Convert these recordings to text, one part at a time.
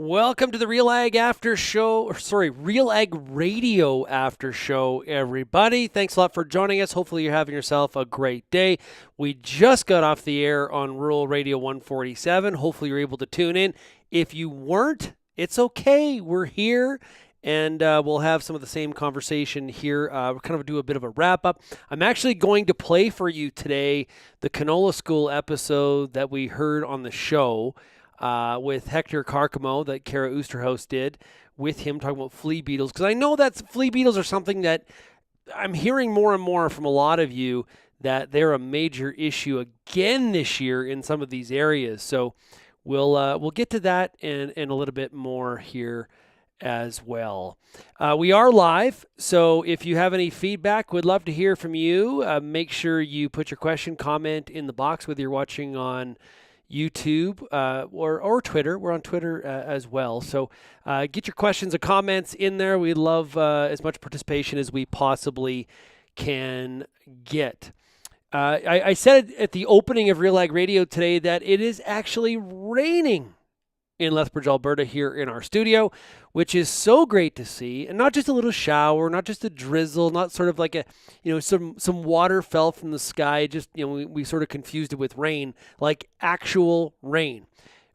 Welcome to the RealAg After Show, RealAg Radio After Show, everybody. Thanks a lot for joining us. Hopefully you're having yourself a great day. We just got off the air on Rural Radio 147. Hopefully you're able to tune in. If you weren't, it's okay. We're here, and we'll have some of the same conversation here. We'll kind of do a bit of a wrap-up. I'm actually going to play for you today the Canola School episode that we heard on the show, with Hector Carcamo that Kara Oosterhouse did with him talking about flea beetles. Because I know that flea beetles are something that I'm hearing more and more from a lot of you that they're a major issue again this year in some of these areas. So we'll get to that and a little bit more here as well. We are live, so if you have any feedback, we'd love to hear from you. Make sure you put your question, comment in the box, whether you're watching on YouTube or Twitter. We're on Twitter as well. So get your questions and comments in there. We'd love as much participation as we possibly can get. I said at the opening of RealAg Radio today that it is actually raining in Lethbridge, Alberta, here in our studio, which is so great to see. And not just a little shower, not just a drizzle, not sort of like a, some water fell from the sky. Just, we sort of confused it with rain, like actual rain.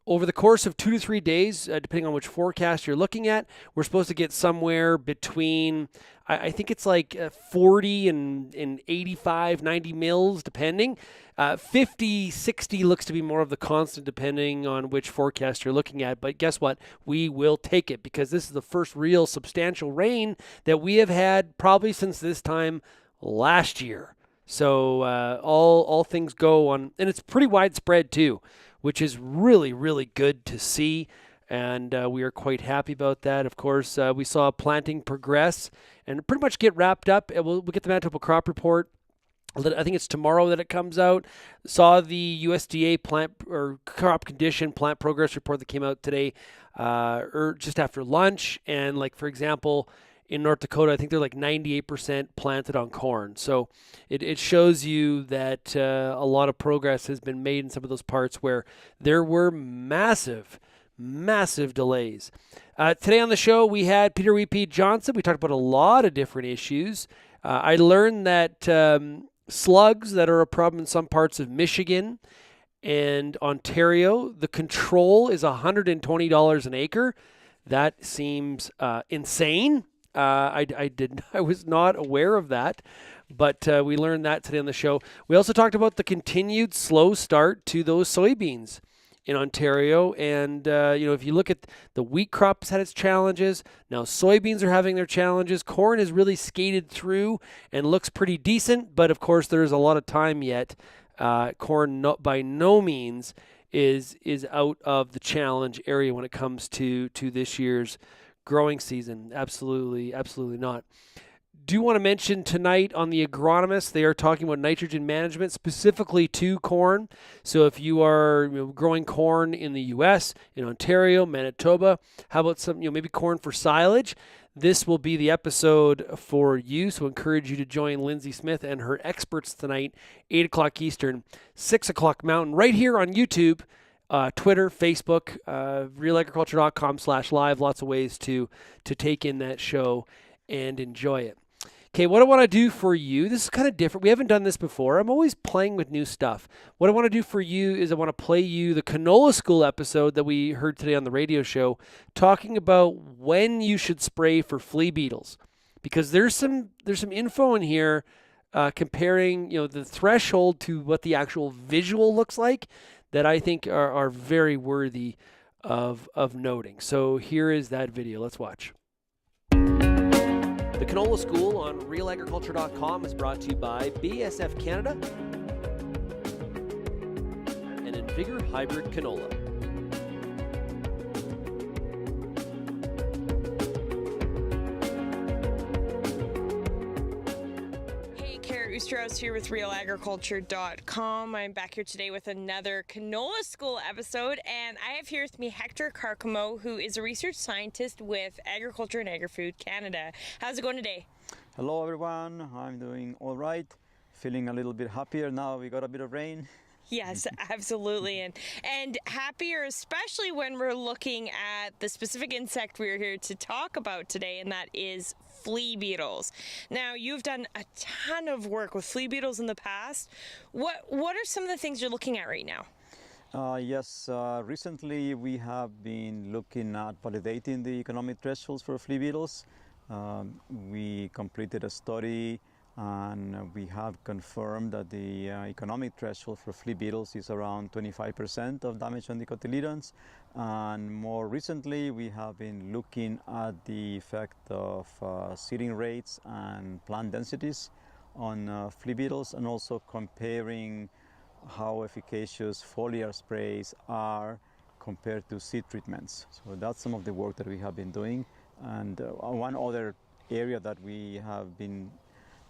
Over the course of 2 to 3 days, depending on which forecast you're looking at, we're supposed to get somewhere between, I think it's like 40 and 85, 90 mils, depending. 50, 60 looks to be more of the constant depending on which forecast you're looking at. But guess what? We will take it because this is the first real substantial rain that we have had probably since this time last year. So all things go on, and it's pretty widespread too, which is really, really good to see. And we are quite happy about that. Of course, we saw planting progress and pretty much get wrapped up. We'll get the Manitoba crop report. I think it's tomorrow that it comes out. Saw the USDA plant or crop condition plant progress report that came out today, or just after lunch. And like, for example, in North Dakota, I think they're like 98% planted on corn. So it shows you that a lot of progress has been made in some of those parts where there were massive delays. Today on the show, we had Peter Weepe Johnson. We talked about a lot of different issues. I learned that slugs that are a problem in some parts of Michigan and Ontario, the control is $120 an acre. That seems insane. I was not aware of that, but we learned that today on the show. We also talked about the continued slow start to those soybeans in Ontario. And, if you look at the wheat crop has had its challenges. Now soybeans are having their challenges. Corn has really skated through and looks pretty decent. But, of course, there's a lot of time yet. Corn by no means is out of the challenge area when it comes to this year's growing season. Absolutely not. Do want to mention tonight on the agronomists, they are talking about nitrogen management specifically to corn. So if you are growing corn in the U.S., in Ontario, Manitoba, how about some maybe corn for silage? This will be the episode for you. So I encourage you to join Lindsay Smith and her experts tonight, 8 o'clock Eastern, 6 o'clock Mountain, right here on YouTube. Twitter, Facebook, realagriculture.com/live. Lots of ways to take in that show and enjoy it. Okay, what I want to do for you, this is kind of different. We haven't done this before. I'm always playing with new stuff. What I want to do for you is I want to play you the Canola School episode that we heard today on the radio show, talking about when you should spray for flea beetles, because there's some info in here comparing the threshold to what the actual visual looks like that I think are very worthy of noting. So here is that video. Let's watch. The Canola School on RealAgriculture.com is brought to you by BASF Canada and Invigor Hybrid Canola. Oosterhouse here with RealAgriculture.com. I'm back here today with another Canola School episode, and I have here with me Hector Carcamo, who is a research scientist with Agriculture and Agri-Food Canada. How's it going today? Hello everyone, I'm doing all right. Feeling a little bit happier now. We got a bit of rain. Yes, absolutely. And happier, especially when we're looking at the specific insect we're here to talk about today, and that is flea beetles. Now, you've done a ton of work with flea beetles in the past. What are some of the things you're looking at right now? Yes, recently we have been looking at validating the economic thresholds for flea beetles. We completed a study and we have confirmed that the economic threshold for flea beetles is around 25% of damage on the cotyledons. And more recently, we have been looking at the effect of seeding rates and plant densities on flea beetles, and also comparing how efficacious foliar sprays are compared to seed treatments. So that's some of the work that we have been doing. And one other area that we have been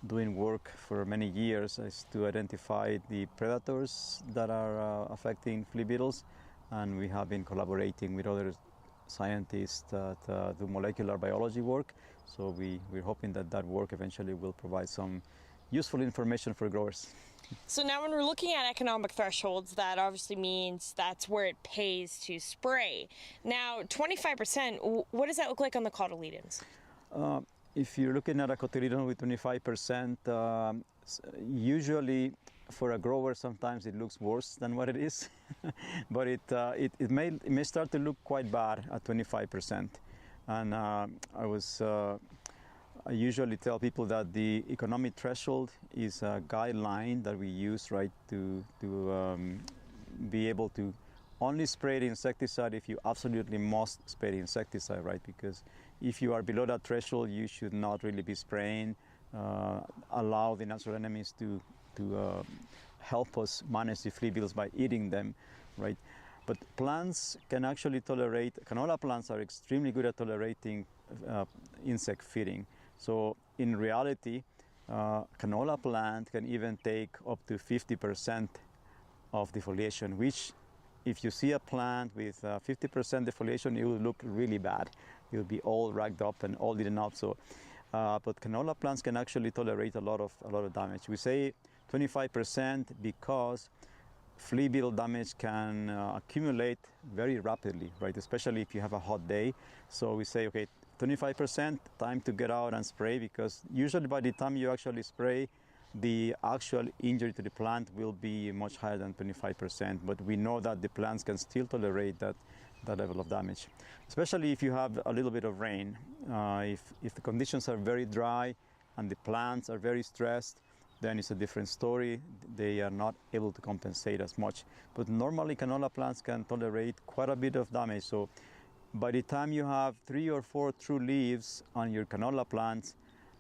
doing work for many years is to identify the predators that are affecting flea beetles. And we have been collaborating with other scientists that do molecular biology work. So we're hoping that that work eventually will provide some useful information for growers. So now when we're looking at economic thresholds, that obviously means that's where it pays to spray. Now, 25%, what does that look like on the cotyledons? If you're looking at a cotyledon with 25%, usually for a grower sometimes it looks worse than what it is, but it may start to look quite bad at 25%. And I usually tell people that the economic threshold is a guideline that we use, right, to be able to only spray the insecticide if you absolutely must spray the insecticide, right? Because if you are below that threshold, you should not really be spraying. Allow the natural enemies to help us manage the flea beetles by eating them, right? But plants can actually tolerate, canola plants are extremely good at tolerating insect feeding. So in reality, canola plant can even take up to 50% of defoliation, which if you see a plant with 50% defoliation, it will look really bad. It will be all ragged up and all eaten up. So, but canola plants can actually tolerate a lot of damage. We say 25% because flea beetle damage can accumulate very rapidly, right? Especially if you have a hot day. So we say, okay, 25% time to get out and spray, because usually by the time you actually spray, the actual injury to the plant will be much higher than 25%. But we know that the plants can still tolerate that level of damage, especially if you have a little bit of rain. If the conditions are very dry and the plants are very stressed, then it's a different story. They are not able to compensate as much. But normally canola plants can tolerate quite a bit of damage. So by the time you have 3 or 4 true leaves on your canola plants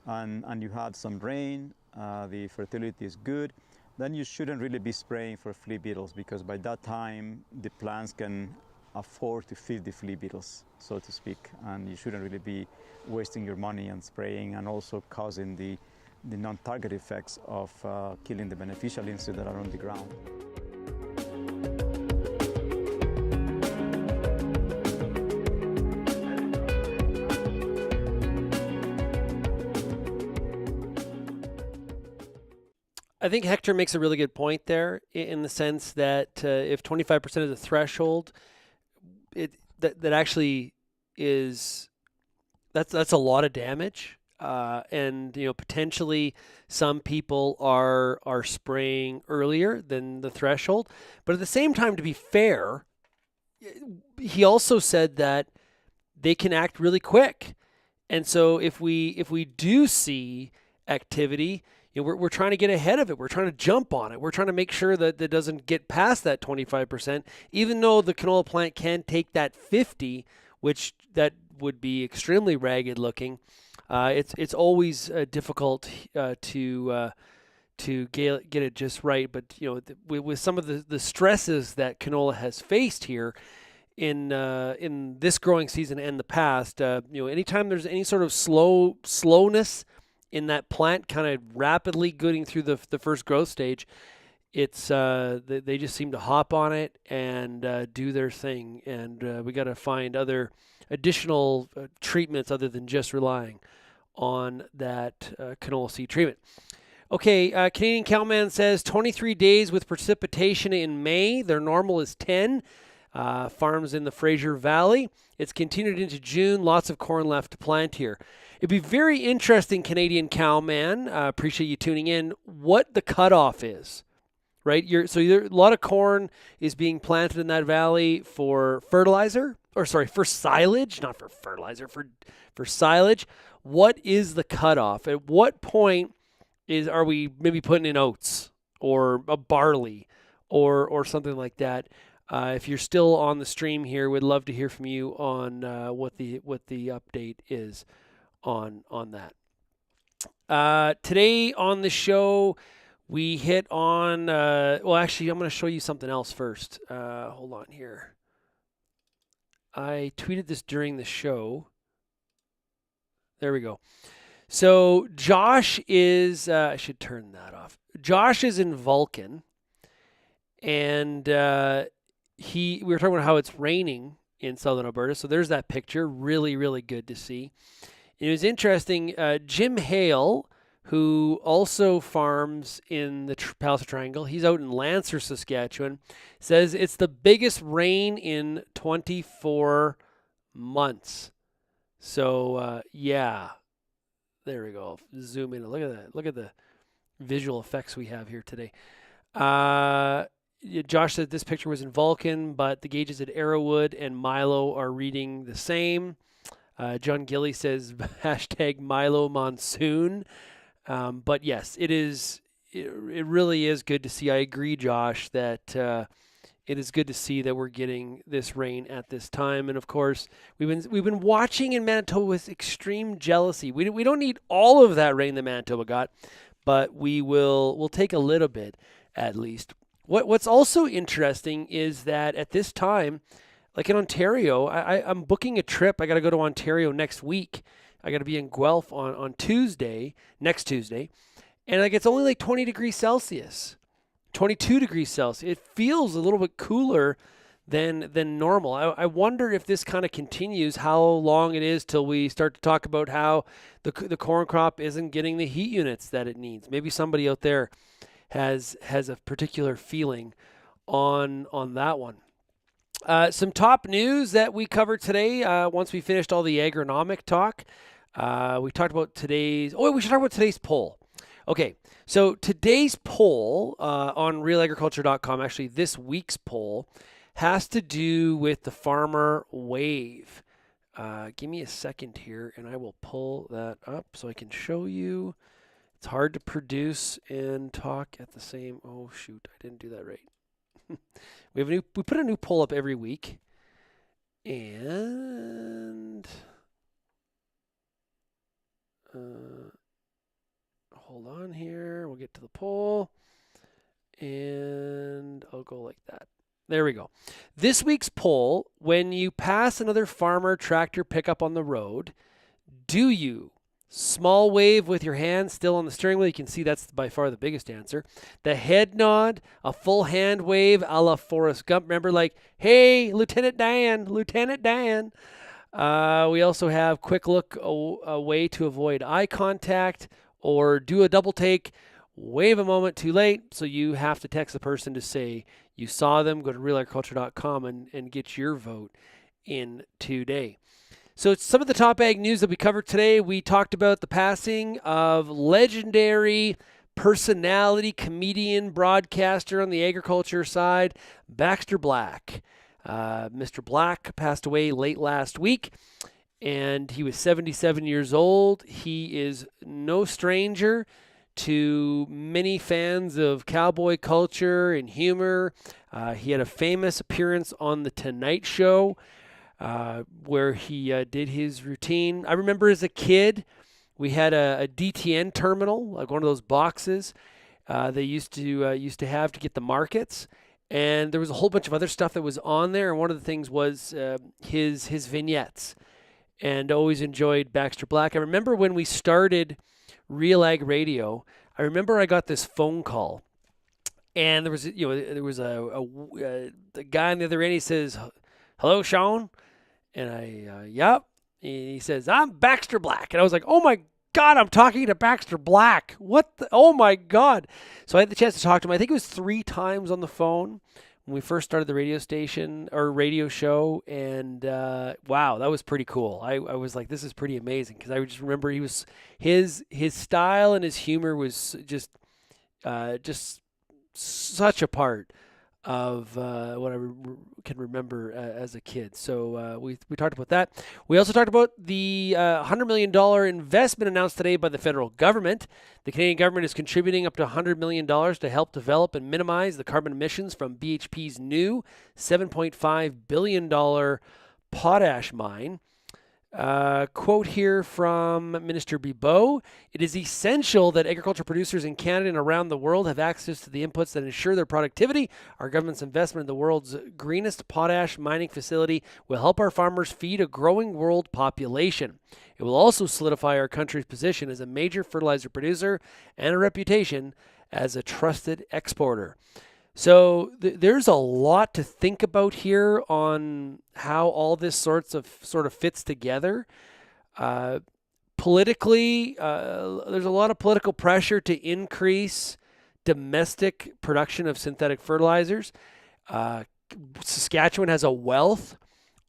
and you had some rain, the fertility is good, then you shouldn't really be spraying for flea beetles, because by that time the plants can afford to feed the flea beetles, so to speak, and you shouldn't really be wasting your money on spraying and also causing the non-target effects of killing the beneficial insects that are on the ground. I think Hector makes a really good point there, in the sense that if 25% is the threshold, that actually is that's a lot of damage, and potentially some people are spraying earlier than the threshold. But at the same time, to be fair, he also said that they can act really quick, and so if we do see activity, we're trying to get ahead of it. We're trying to jump on it. We're trying to make sure that it doesn't get past that 25%, even though the canola plant can take that 50, which that would be extremely ragged looking. It's always difficult to get it just right. But with some of the stresses that canola has faced here in this growing season and the past, anytime there's any sort of slowness in that plant kind of rapidly going through the first growth stage, it's they just seem to hop on it and do their thing. And we got to find other additional treatments other than just relying on that canola seed treatment. Okay, Canadian Cowman says 23 days with precipitation in May. Their normal is 10. Farms in the Fraser Valley. It's continued into June. Lots of corn left to plant here. It'd be very interesting, Canadian Cowman. Appreciate you tuning in. What the cutoff is, right? A lot of corn is being planted in that valley for fertilizer, for silage, not for fertilizer, for silage. What is the cutoff? At what point are we maybe putting in oats or a barley or something like that? If you're still on the stream here, we'd love to hear from you on what the update is on that. Today on the show, we hit on. Actually, I'm going to show you something else first. Hold on here. I tweeted this during the show. There we go. So Josh is. I should turn that off. Josh is in Vulcan, and we were talking about how it's raining in southern Alberta. So there's that picture. Really, really good to see. It was interesting. Jim Hale, who also farms in the Palliser Triangle, he's out in Lancer, Saskatchewan, says it's the biggest rain in 24 months. So, yeah. There we go. Zoom in. Look at that. Look at the visual effects we have here today. Josh said this picture was in Vulcan, but the gauges at Arrowwood and Milo are reading the same. John Gilly says hashtag Milo Monsoon. But yes, it is. It really is good to see. I agree, Josh, that it is good to see that we're getting this rain at this time. And of course, we've been watching in Manitoba with extreme jealousy. We don't need all of that rain that Manitoba got, but we'll take a little bit at least. What's also interesting is that at this time, like in Ontario, I'm booking a trip. I got to go to Ontario next week. I got to be in Guelph on next Tuesday. And like it's only like 20 degrees Celsius, 22 degrees Celsius. It feels a little bit cooler than normal. I wonder if this kind of continues, how long it is till we start to talk about how the corn crop isn't getting the heat units that it needs. Maybe somebody out there has a particular feeling on that one. Some top news that we covered today, once we finished all the agronomic talk, we talked about we should talk about today's poll. Okay, so today's poll on realagriculture.com, actually this week's poll, has to do with the farmer wave. Give me a second here, and I will pull that up so I can show you. It's hard to produce and talk at the same. Oh shoot, I didn't do that right. We put a new poll up every week, and hold on here. We'll get to the poll, and I'll go like that. There we go. This week's poll: when you pass another farmer tractor pickup on the road, do you small wave with your hand still on the steering wheel? You can see that's by far the biggest answer. The head nod, a full hand wave a la Forrest Gump. Remember, like, hey, Lieutenant Dan, Lieutenant Dan. We also have quick look away to avoid eye contact, or do a double take, wave a moment too late. So you have to text the person to say you saw them. Go to realagriculture.com and get your vote in today. So it's some of the top ag news that we covered today. We talked about the passing of legendary personality, comedian, broadcaster on the agriculture side, Baxter Black. Mr. Black passed away late last week, and he was 77 years old. He is no stranger to many fans of cowboy culture and humor. He had a famous appearance on The Tonight Show, where he did his routine. I remember as a kid, we had a DTN terminal, like one of those boxes they used to have to get the markets, and there was a whole bunch of other stuff that was on there. And one of the things was his vignettes, and always enjoyed Baxter Black. I remember when we started RealAg Radio, I remember I got this phone call, and there was a guy on the other end. He says, "Hello, Shaun." And yep. And he says, "I'm Baxter Black." And I was like, "Oh my God, I'm talking to Baxter Black. Oh my God. So I had the chance to talk to him. I think it was 3 times on the phone when we first started the radio station or radio show. And wow, that was pretty cool. I was like, this is pretty amazing, because I just remember his style and his humor was just such a part of what I can remember as a kid. So we talked about that. We also talked about the $100 million investment announced today by the federal government. The Canadian government is contributing up to $100 million to help develop and minimize the carbon emissions from BHP's new $7.5 billion potash mine. Quote here from Minister Bibeau: "It is essential that agriculture producers in Canada and around the world have access to the inputs that ensure their productivity. Our government's investment in the world's greenest potash mining facility will help our farmers feed a growing world population. It will also solidify our country's position as a major fertilizer producer and a reputation as a trusted exporter." So there's a lot to think about here on how all this sort of fits together. Politically, there's a lot of political pressure to increase domestic production of synthetic fertilizers. Saskatchewan has a wealth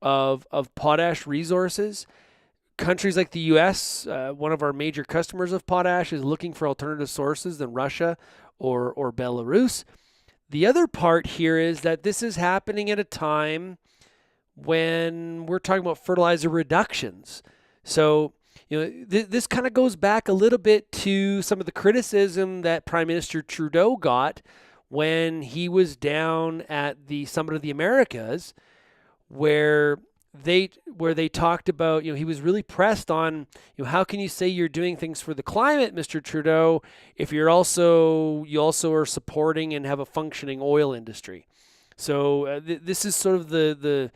of potash resources. Countries like the U.S., one of our major customers of potash, is looking for alternative sources than Russia or Belarus. The other part here is that this is happening at a time when we're talking about fertilizer reductions. So, this kind of goes back a little bit to some of the criticism that Prime Minister Trudeau got when he was down at the Summit of the Americas, where they talked about, he was really pressed on, how can you say you're doing things for the climate, Mr. Trudeau, if you also are supporting and have a functioning oil industry. So this is sort of the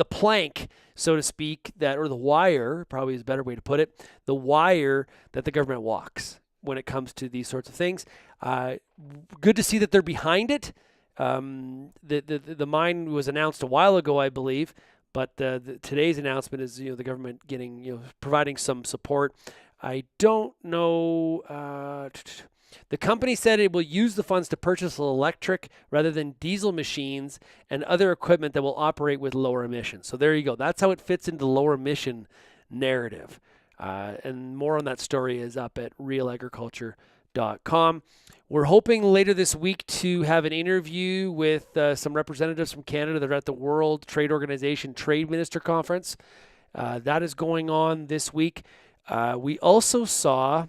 plank, so to speak, or the wire, probably is a better way to put it, the wire that the government walks when it comes to these sorts of things. Good to see that they're behind it. The mine was announced a while ago, I believe. But today's announcement is, the government providing some support. I don't know. The company said it will use the funds to purchase electric rather than diesel machines and other equipment that will operate with lower emissions. So there you go. That's how it fits into the lower emission narrative. And more on that story is up at realagriculture.com. We're hoping later this week to have an interview with some representatives from Canada that are at the World Trade Organization Trade Minister Conference. That is going on this week. We also saw,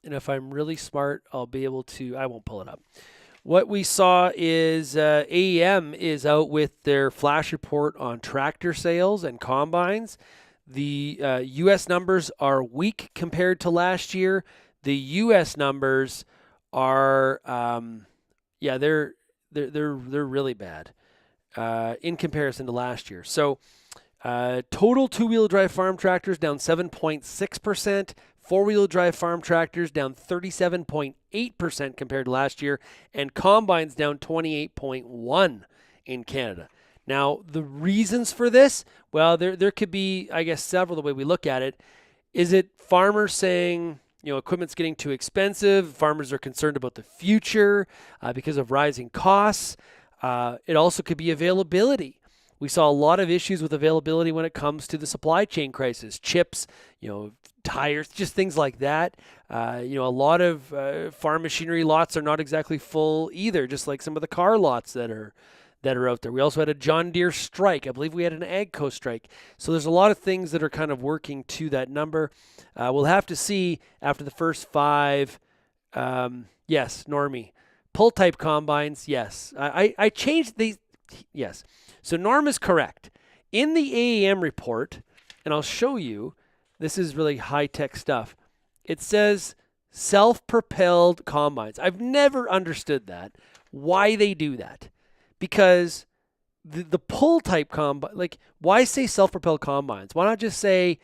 and if I'm really smart, I won't pull it up. What we saw is AEM is out with their flash report on tractor sales and combines. The U.S. numbers are weak compared to last year. The U.S. numbers are they're really bad in comparison to last year. So total two-wheel drive farm tractors down 7.6%, four-wheel drive farm tractors down 37.8% compared to last year, and combines down 28.1% in Canada. Now, the reasons for this, well, there could be, I guess, several the way we look at it. Is it farmers saying, equipment's getting too expensive? Farmers are concerned about the future because of rising costs. It also could be availability. We saw a lot of issues with availability when it comes to the supply chain crisis, chips, tires, just things like that. A lot of farm machinery lots are not exactly full either, just like some of the car lots that are out there. We also had a John Deere strike. I believe we had an AGCO strike. So there's a lot of things that are kind of working to that number. We'll have to see after the first 5. Yes, Normie. Pull type combines, yes. I changed these. Yes. So Norm is correct. In the AEM report, and I'll show you, this is really high-tech stuff. It says self-propelled combines. I've never understood that, why they do that. Because the pull type combine, why say self-propelled combines? Why not just say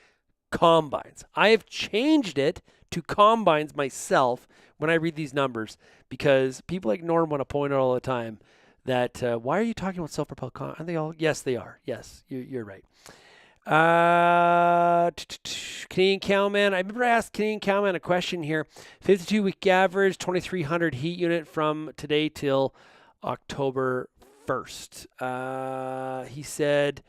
combines? I have changed it to combines myself when I read these numbers, because people like Norm want to point out all the time that why are you talking about self-propelled combines? Are they all? Yes, they are. Yes, you're right. Canadian Cowman. I remember I asked Canadian Cowman a question here. 52-week average, 2,300 heat unit from today till October 1st. He said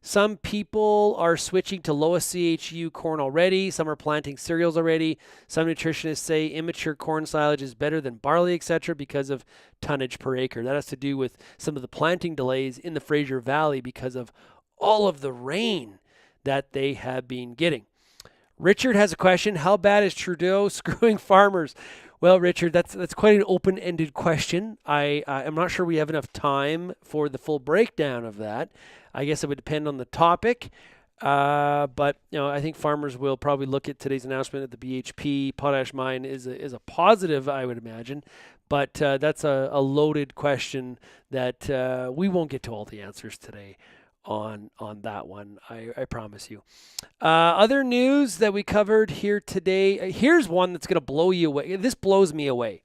some people are switching to lowest CHU corn already. Some are planting cereals already. Some nutritionists say immature corn silage is better than barley, etc., because of tonnage per acre. That has to do with some of the planting delays in the Fraser Valley because of all of the rain that they have been getting. Richard has a question. How bad is Trudeau screwing farmers? Well, Richard, that's quite an open-ended question. I'm not sure we have enough time for the full breakdown of that. I guess it would depend on the topic. But I think farmers will probably look at today's announcement at the BHP potash mine is a positive, I would imagine. But that's a loaded question that we won't get to all the answers today on that one. I promise you. Other news that we covered here today. Here's one that's going to blow you away. This blows me away.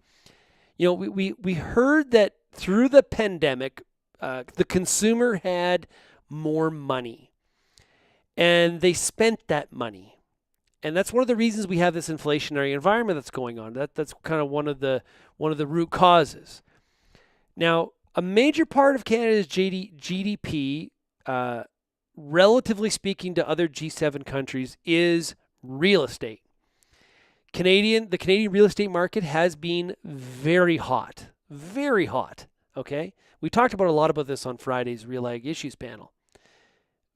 We heard that through the pandemic, the consumer had more money, and they spent that money, and that's one of the reasons we have this inflationary environment that's going on. That's kind of one of the root causes. Now, a major part of Canada's GDP, relatively speaking to other G7 countries, is real estate. The Canadian real estate market has been very hot. Very hot. Okay? We talked about a lot about this on Friday's RealAg Issues panel.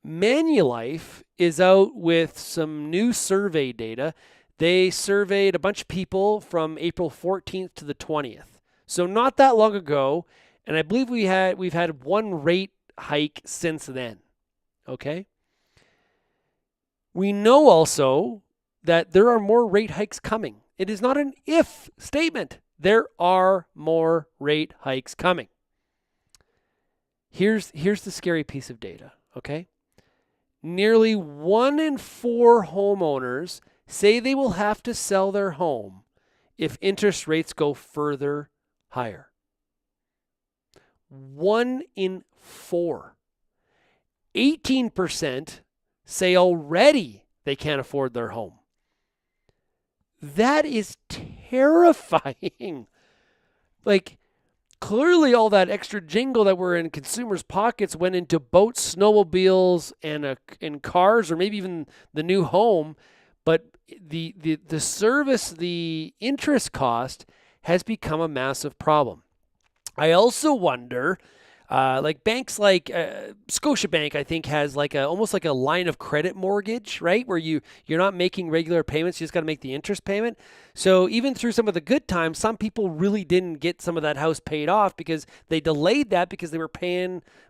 Manulife is out with some new survey data. They surveyed a bunch of people from April 14th to the 20th. So not that long ago, and I believe we've had one rate hike since then. Okay? We know also that there are more rate hikes coming. It is not an if statement. There are more rate hikes coming. Here's the scary piece of data, okay? Nearly 1 in 4 homeowners say they will have to sell their home if interest rates go further higher. 1 in 4. 18% say already they can't afford their home. That is terrifying. Clearly all that extra jingle that were in consumers' pockets went into boats, snowmobiles, and cars, or maybe even the new home. But the service, the interest cost has become a massive problem. I also wonder, banks like Scotiabank, I think, has almost like a line of credit mortgage, right? Where you're not making regular payments, you just got to make the interest payment. So even through some of the good times, some people really didn't get some of that house paid off because they delayed that because they were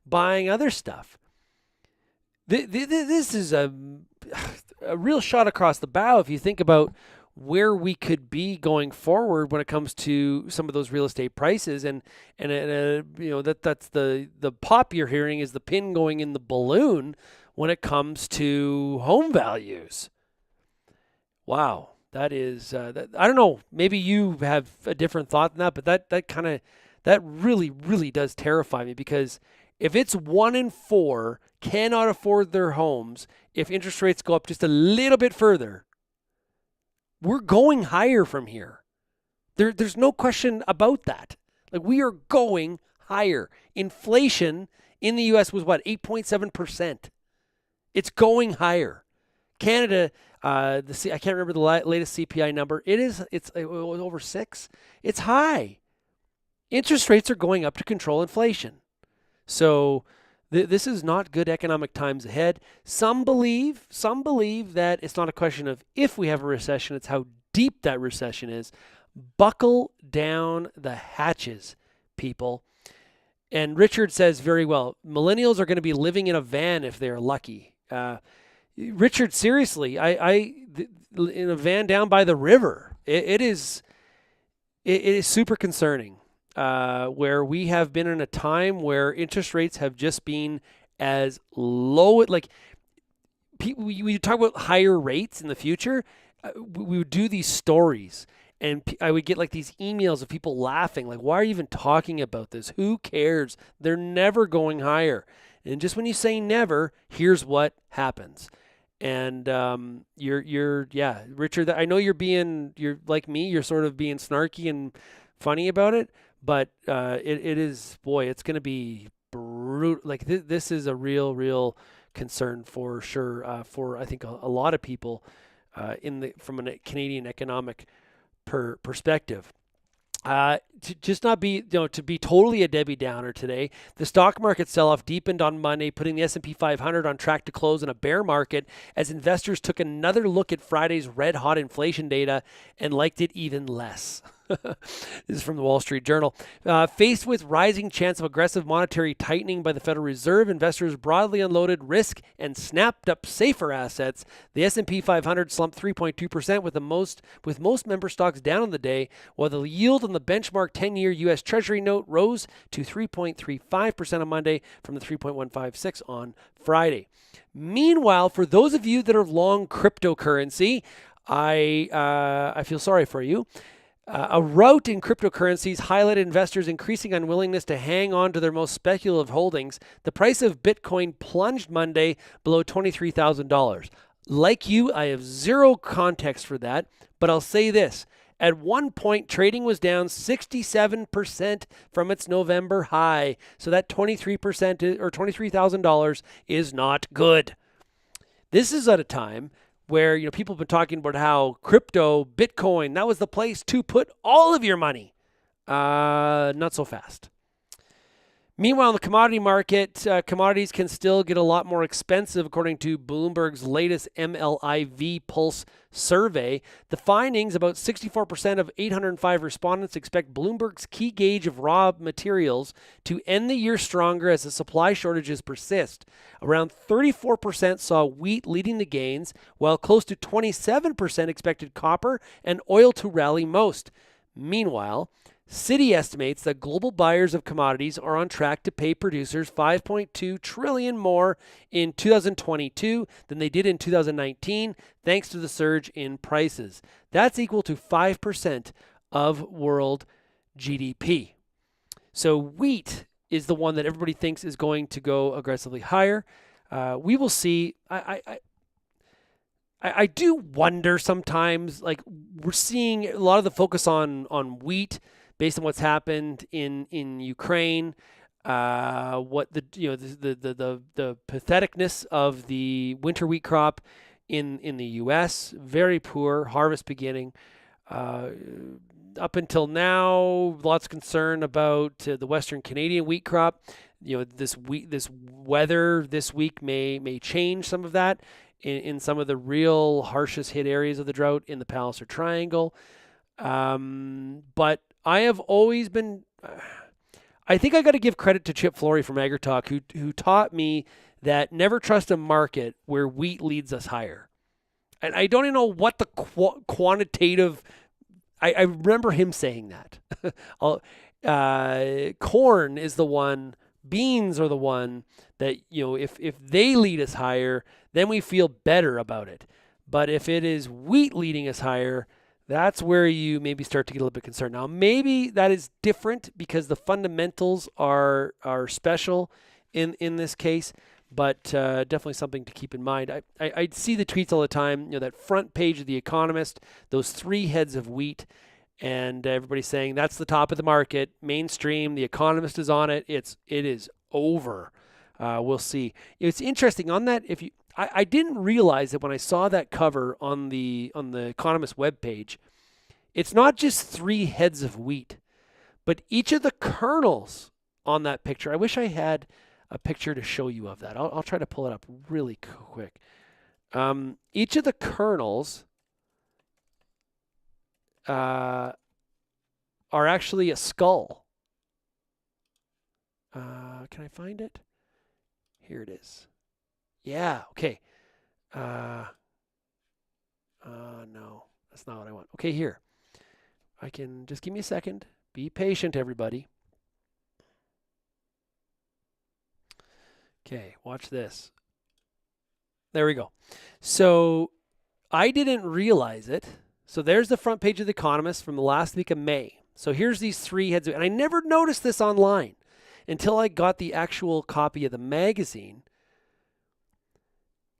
buying other stuff. This is a real shot across the bow if you think about where we could be going forward when it comes to some of those real estate prices, and that's the pop you're hearing is the pin going in the balloon when it comes to home values. Wow, that is I don't know. Maybe you have a different thought than that, but that really does terrify me, because if it's 1 in 4 cannot afford their homes if interest rates go up just a little bit further, we're going higher from here. There's no question about that. We are going higher. Inflation in the U.S. was 8.7%. It's going higher. Canada, I can't remember the latest CPI number. It was over 6. It's high. Interest rates are going up to control inflation. So this is not good economic times ahead. Some believe that it's not a question of if we have a recession, it's how deep that recession is. Buckle down the hatches, people. And Richard says very well, millennials are going to be living in a van if they're lucky. Richard, seriously, in a van down by the river. It is super concerning. Where we have been in a time where interest rates have just been as low. We talk about higher rates in the future. We would do these stories, and I would get these emails of people laughing, why are you even talking about this? Who cares? They're never going higher. And just when you say never, here's what happens. And yeah, Richard, I know you're like me, you're sort of being snarky and funny about it, but it is, boy, it's going to be brutal. Like this is a real concern for sure, for I think a lot of people from a Canadian economic perspective. To just not be, to be totally a Debbie Downer today, the stock market sell-off deepened on Monday, putting the S&P 500 on track to close in a bear market as investors took another look at Friday's red-hot inflation data and liked it even less. This is from the Wall Street Journal. Faced with rising chance of aggressive monetary tightening by the Federal Reserve, investors broadly unloaded risk and snapped up safer assets. The S&P 500 slumped 3.2% with most member stocks down on the day, while the yield on the benchmark 10-year U.S. Treasury note rose to 3.35% on Monday from the 3.156 on Friday. Meanwhile, for those of you that are long cryptocurrency, I feel sorry for you. A rout in cryptocurrencies highlighted investors' increasing unwillingness to hang on to their most speculative holdings. The price of Bitcoin plunged Monday below $23,000. Like you, I have zero context for that, but I'll say this. At one point, trading was down 67% from its November high, so that 23% or $23,000 is not good. This is at a time where people have been talking about how crypto, Bitcoin, that was the place to put all of your money. Not so fast. Meanwhile, in the commodity market, commodities can still get a lot more expensive, according to Bloomberg's latest MLIV Pulse survey. The findings, about 64% of 805 respondents expect Bloomberg's key gauge of raw materials to end the year stronger as the supply shortages persist. Around 34% saw wheat leading the gains, while close to 27% expected copper and oil to rally most. Meanwhile, Citi estimates that global buyers of commodities are on track to pay producers $5.2 trillion more in 2022 than they did in 2019, thanks to the surge in prices. That's equal to 5% of world GDP. So wheat is the one that everybody thinks is going to go aggressively higher. We will see. I do wonder sometimes, like we're seeing a lot of the focus on wheat based on what's happened in Ukraine, what the patheticness of the winter wheat crop in the U.S. Very poor harvest beginning. Up until now, lots of concern about the Western Canadian wheat crop. This weather this week may change some of that in some of the real harshest hit areas of the drought in the Palliser Triangle. But I have always been, I think I got to give credit to Chip Flory from AgriTalk, who taught me that never trust a market where wheat leads us higher. And I don't even know what the quantitative, I remember him saying that. Corn is the one, beans are the one that, if they lead us higher, then we feel better about it. But if it is wheat leading us higher, that's where you maybe start to get a little bit concerned. Now, maybe that is different because the fundamentals are special in this case, but definitely something to keep in mind. I see the tweets all the time, that front page of The Economist, those 3 heads of wheat, and everybody's saying that's the top of the market, mainstream, The Economist is on it. It is over. We'll see. It's interesting on that. I didn't realize that when I saw that cover on the Economist webpage, it's not just 3 heads of wheat, but each of the kernels on that picture. I wish I had a picture to show you of that. I'll try to pull it up really quick. Each of the kernels are actually a skull. Can I find it? Here it is. Yeah, okay. No, that's not what I want. Okay, here. I can, just give me a second. Be patient, everybody. Okay, watch this. There we go. So I didn't realize it. So there's the front page of The Economist from the last week of May. So here's these 3 heads. And I never noticed this online until I got the actual copy of the magazine.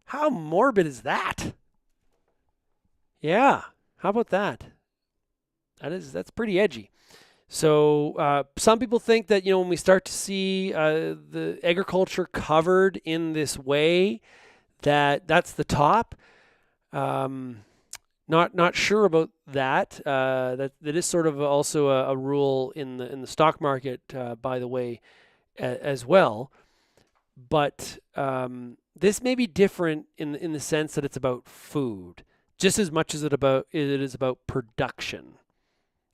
How morbid is that? Yeah, how about that? That's pretty edgy. So some people think that, when we start to see the agriculture covered in this way, that's the top. Not sure about that. That is sort of also a rule in the stock market, by the way, as well. But this may be different in the sense that it's about food, just as much as it is about production.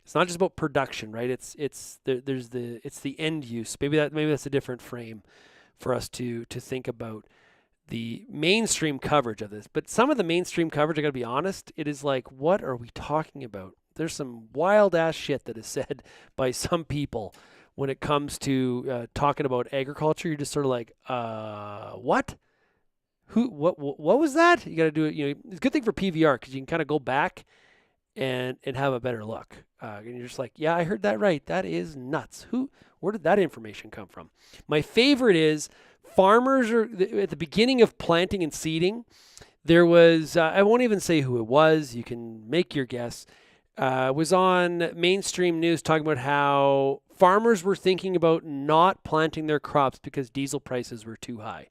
It's not just about production, right? It's the end use. Maybe that's a different frame for us to think about the mainstream coverage of this. But some of the mainstream coverage, I got to be honest, it is like, what are we talking about? There's some wild ass shit that is said by some people when it comes to talking about agriculture. You're just sort of like, what? What was that? You got to do it. It's a good thing for PVR because you can kind of go back and have a better look. And you're just like, yeah, I heard that right. That is nuts. Where did that information come from? My favorite is farmers are at the beginning of planting and seeding. There was, I won't even say who it was. You can make your guess. Was on mainstream news talking about how farmers were thinking about not planting their crops because diesel prices were too high.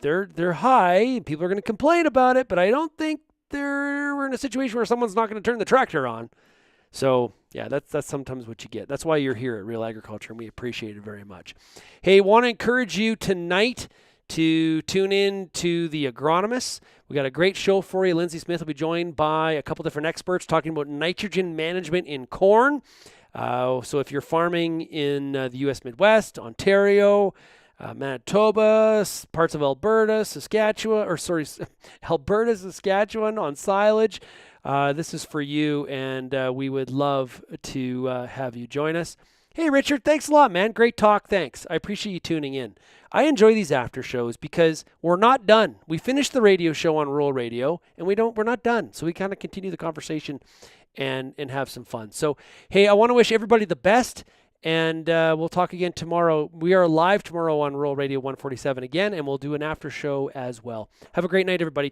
They're high. People are going to complain about it, but I don't think we're in a situation where someone's not going to turn the tractor on. So yeah, that's sometimes what you get. That's why you're here at Real Agriculture, and we appreciate it very much. Hey, want to encourage you tonight to tune in to The Agronomists. We got a great show for you. Lindsay Smith will be joined by a couple different experts talking about nitrogen management in corn. So if you're farming in the U.S. Midwest, Ontario, Manitoba, parts of Alberta, Alberta, Saskatchewan on silage. This is for you, and we would love to have you join us. Hey, Richard, thanks a lot, man. Great talk. Thanks. I appreciate you tuning in. I enjoy these after shows because we're not done. We finished the radio show on Rural Radio, and we're not done. So we kind of continue the conversation and have some fun. So, hey, I want to wish everybody the best. And we'll talk again tomorrow. We are live tomorrow on Rural Radio 147 again, and we'll do an after show as well. Have a great night, everybody.